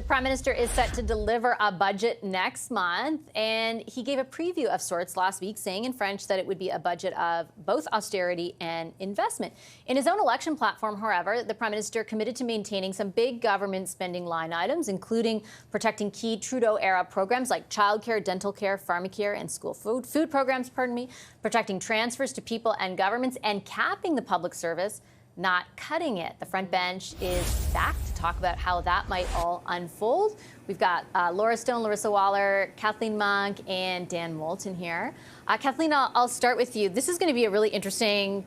The Prime Minister is set to deliver a budget next month, and he gave a preview of sorts last week, saying in French that it would be a budget of both austerity and investment. In his own election platform, however, the Prime Minister committed to maintaining some big government spending line items, including protecting key Trudeau-era programs like childcare, dental care, pharmacare, and school food programs, protecting transfers to people and governments, and capping the public service, not cutting it. The front bench is back to talk about how that might all unfold. We've got Laura Stone, Larissa Waller, Kathleen Monk, and Dan Moulton here. Kathleen, I'll start with you. This is going to be a really interesting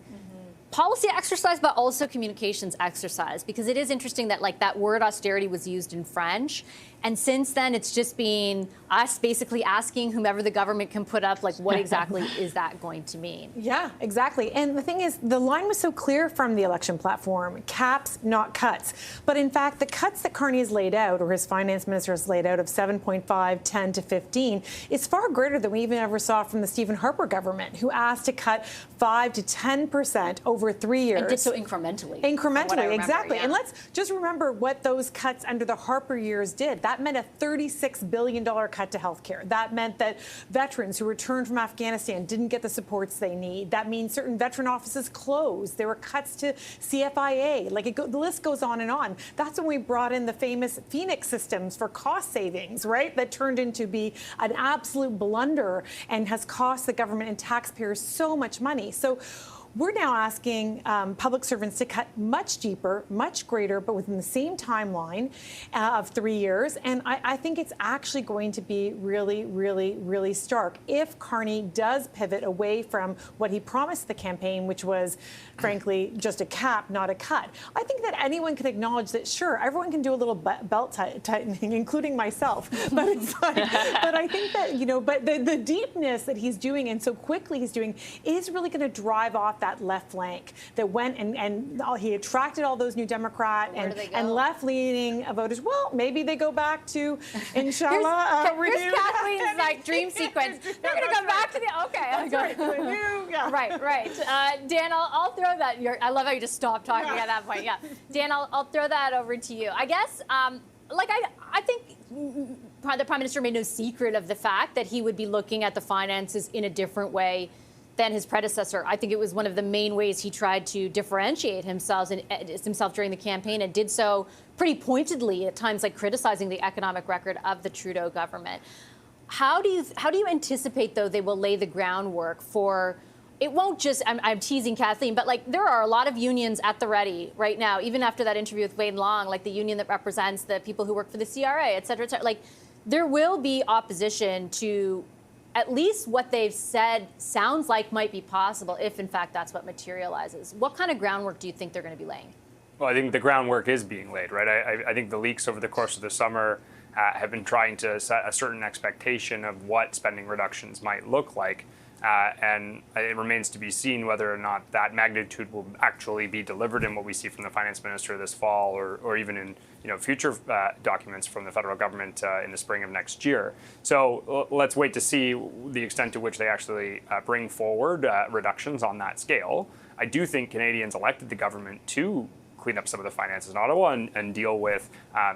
policy exercise, but also communications exercise, because it is interesting that that word austerity was used in French. And since then, it's just been us basically asking whomever the government can put up, what exactly is that going to mean? Yeah, exactly. And the thing is, the line was so clear from the election platform, caps, not cuts. But in fact, the cuts that Carney has laid out, or his finance minister has laid out of 7.5, 10 to 15, is far greater than we even ever saw from the Stephen Harper government, who asked to cut 5 to 10% over 3 years. And did so incrementally. Incrementally, exactly. Yeah. And let's just remember what those cuts under the Harper years did. That meant a $36 billion cut to health care. That meant that veterans who returned from Afghanistan didn't get the supports they need. That means certain veteran offices closed. There were cuts to CFIA. The list goes on and on. That's when we brought in the famous Phoenix systems for cost savings, right? That turned into be an absolute blunder and has cost the government and taxpayers so much money. So we're now asking public servants to cut much deeper, much greater, but within the same timeline of 3 years. And I think it's actually going to be really, really, really stark if Carney does pivot away from what he promised the campaign, which was, frankly, just a cap, not a cut. I think that anyone can acknowledge that, sure, everyone can do a little belt tightening, including myself. But it's but I think that, but the deepness that he's doing and so quickly he's doing is really going to drive off that left flank that went and he attracted all those new Democrat and left-leaning voters. Well, maybe they go back to, inshallah, here's Kathleen's dream sequence. They're going to come back to the, okay. That's right. Right. Dan, I'll throw that. I love how you just stopped talking at that point. Yeah. Dan, I'll throw that over to you. I guess, I think the Prime Minister made no secret of the fact that he would be looking at the finances in a different way than his predecessor. I think it was one of the main ways he tried to differentiate himself during the campaign, and did so pretty pointedly at times, criticizing the economic record of the Trudeau government. How do you anticipate, though, they will lay the groundwork for? It won't just, I'm teasing Kathleen, but there are a lot of unions at the ready right now, even after that interview with Wayne Long, the union that represents the people who work for the CRA, et cetera, et cetera. There will be opposition to at least what they've said sounds like might be possible, if in fact that's what materializes. What kind of groundwork do you think they're going to be laying? Well, I think the groundwork is being laid, right? I think the leaks over the course of the summer have been trying to set a certain expectation of what spending reductions might look like. And it remains to be seen whether or not that magnitude will actually be delivered in what we see from the finance minister this fall, or even in future documents from the federal government in the spring of next year. So let's wait to see the extent to which they actually bring forward reductions on that scale. I do think Canadians elected the government to clean up some of the finances in Ottawa and deal with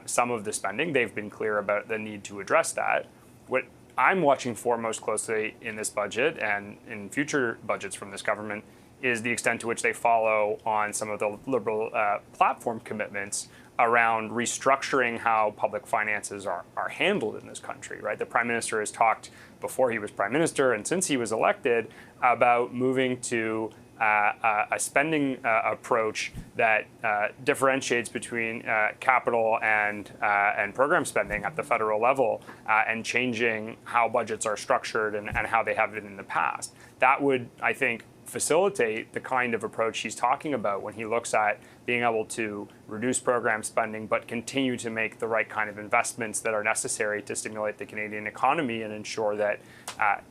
some of the spending. They've been clear about the need to address that. What I'm watching for most closely in this budget and in future budgets from this government is the extent to which they follow on some of the Liberal platform commitments around restructuring how public finances are handled in this country, right? The Prime Minister has talked before he was Prime Minister and since he was elected about moving to a spending approach that differentiates between capital and program spending at the federal level, and changing how budgets are structured and how they have been in the past. That would, I think, facilitate the kind of approach he's talking about when he looks at being able to reduce program spending but continue to make the right kind of investments that are necessary to stimulate the Canadian economy and ensure that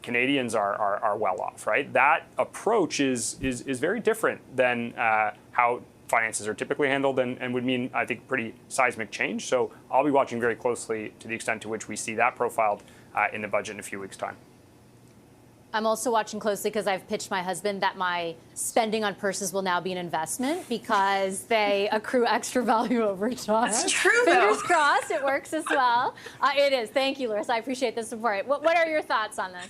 Canadians are well off, right? That approach is very different than how finances are typically handled and would mean, I think, pretty seismic change. So I'll be watching very closely to the extent to which we see that profiled in the budget in a few weeks' time. I'm also watching closely because I've pitched my husband that my spending on purses will now be an investment because they accrue extra value over time. That's true, Fingers though. crossed it works as well. It is. Thank you, Larissa. I appreciate the support. What are your thoughts on this?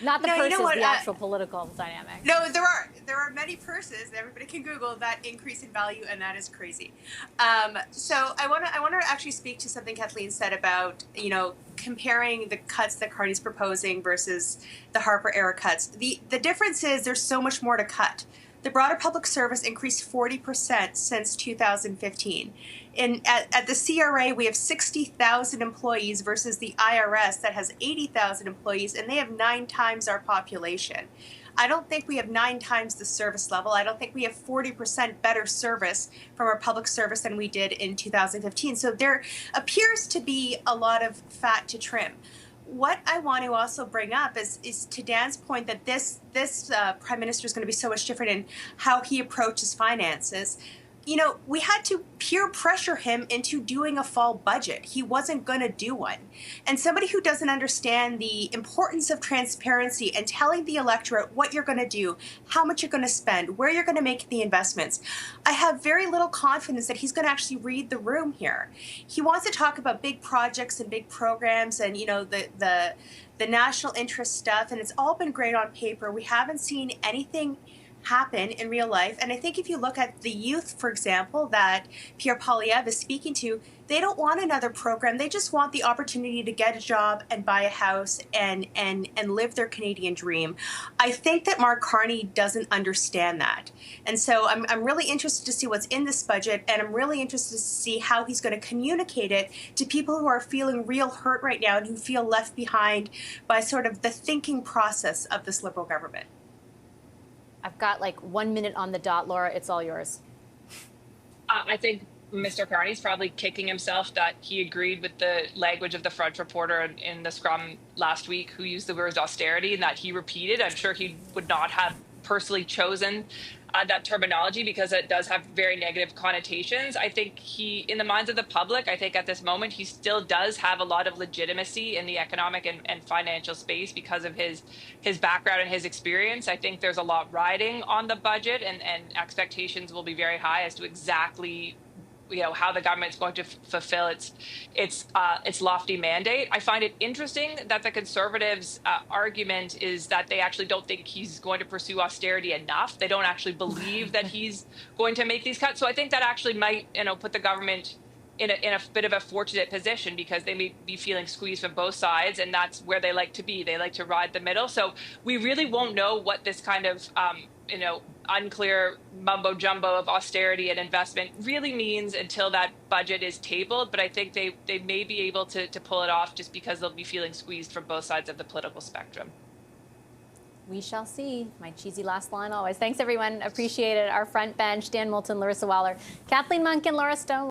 Not the purses, the actual political dynamic. No, there are many purses. Everybody can Google that increase in value, and that is crazy. So I want to actually speak to something Kathleen said about comparing the cuts that Carney's proposing versus the Harper era cuts. The difference is there's so much more to cut. The broader public service increased 40% since 2015. At the CRA, we have 60,000 employees versus the IRS that has 80,000 employees, and they have 9 times our population. I don't think we have 9 times the service level. I don't think we have 40% better service from our public service than we did in 2015. So there appears to be a lot of fat to trim. What I want to also bring up is to Dan's point that this Prime Minister is going to be so much different in how he approaches finances. We had to peer pressure him into doing a fall budget. He wasn't going to do one. And somebody who doesn't understand the importance of transparency and telling the electorate what you're going to do, how much you're going to spend, where you're going to make the investments, I have very little confidence that he's going to actually read the room here. He wants to talk about big projects and big programs and, the national interest stuff, and it's all been great on paper. We haven't seen anything happen in real life. And I think if you look at the youth, for example, that Pierre Poilievre is speaking to, they don't want another program. They just want the opportunity to get a job and buy a house and live their Canadian dream. I think that Mark Carney doesn't understand that. And so I'm really interested to see what's in this budget, and I'm really interested to see how he's going to communicate it to people who are feeling real hurt right now and who feel left behind by sort of the thinking process of this Liberal government. I've got like 1 minute on the dot, Laura. It's all yours. I think Mr. Carney's probably kicking himself that he agreed with the language of the French reporter in the Scrum last week who used the words austerity and that he repeated. I'm sure he would not have personally chosen that terminology because it does have very negative connotations. I think in the minds of the public, I think at this moment, he still does have a lot of legitimacy in the economic and financial space because of his background and his experience. I think there's a lot riding on the budget and expectations will be very high as to exactly how the government's going to fulfill its lofty mandate. I find it interesting that the Conservatives' argument is that they actually don't think he's going to pursue austerity enough. They don't actually believe that he's going to make these cuts. So I think that actually might, put the government in a bit of a fortunate position because they may be feeling squeezed from both sides, and that's where they like to be. They like to ride the middle. So we really won't know what this kind of unclear mumbo jumbo of austerity and investment really means until that budget is tabled. But I think they may be able to pull it off just because they'll be feeling squeezed from both sides of the political spectrum. We shall see. My cheesy last line always. Thanks, everyone. Appreciate it. Our front bench, Dan Moulton, Larissa Waller, Kathleen Monk, and Laura Stone.